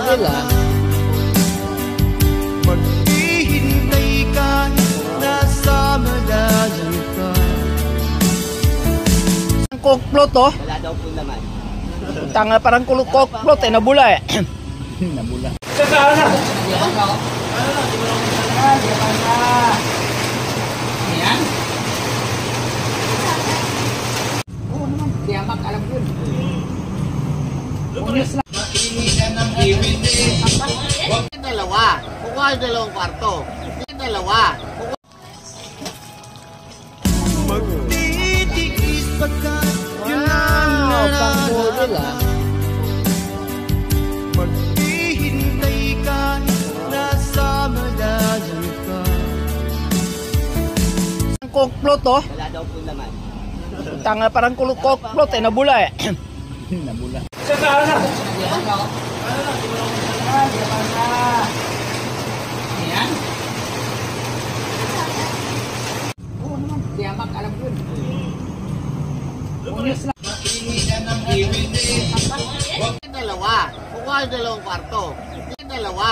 nila. Maghihintay ka, nasa malayo ka. Ang kokplot oh. Wala daw po naman. Tanga parang kokplot eh, nabula eh. Nabula. Ayan. Oo naman, tiyamak alam yun. Unis lang. Dalawa. Kukuha yung dalawang kwarto. Dalawa. Magtitiis pagkat yun ang Wow, pang-model ah. nararamdaman. Maghihintay ka, nasa malayo ka. Ang kokplot oh. Wala daw po naman. Tanga parang kokplot eh, nabula eh. Nabula. Ayan. Oo naman, tiyamak alam yun. Unis lang. Dalawa. Kukuha yung dalawang kwarto. Dalawa.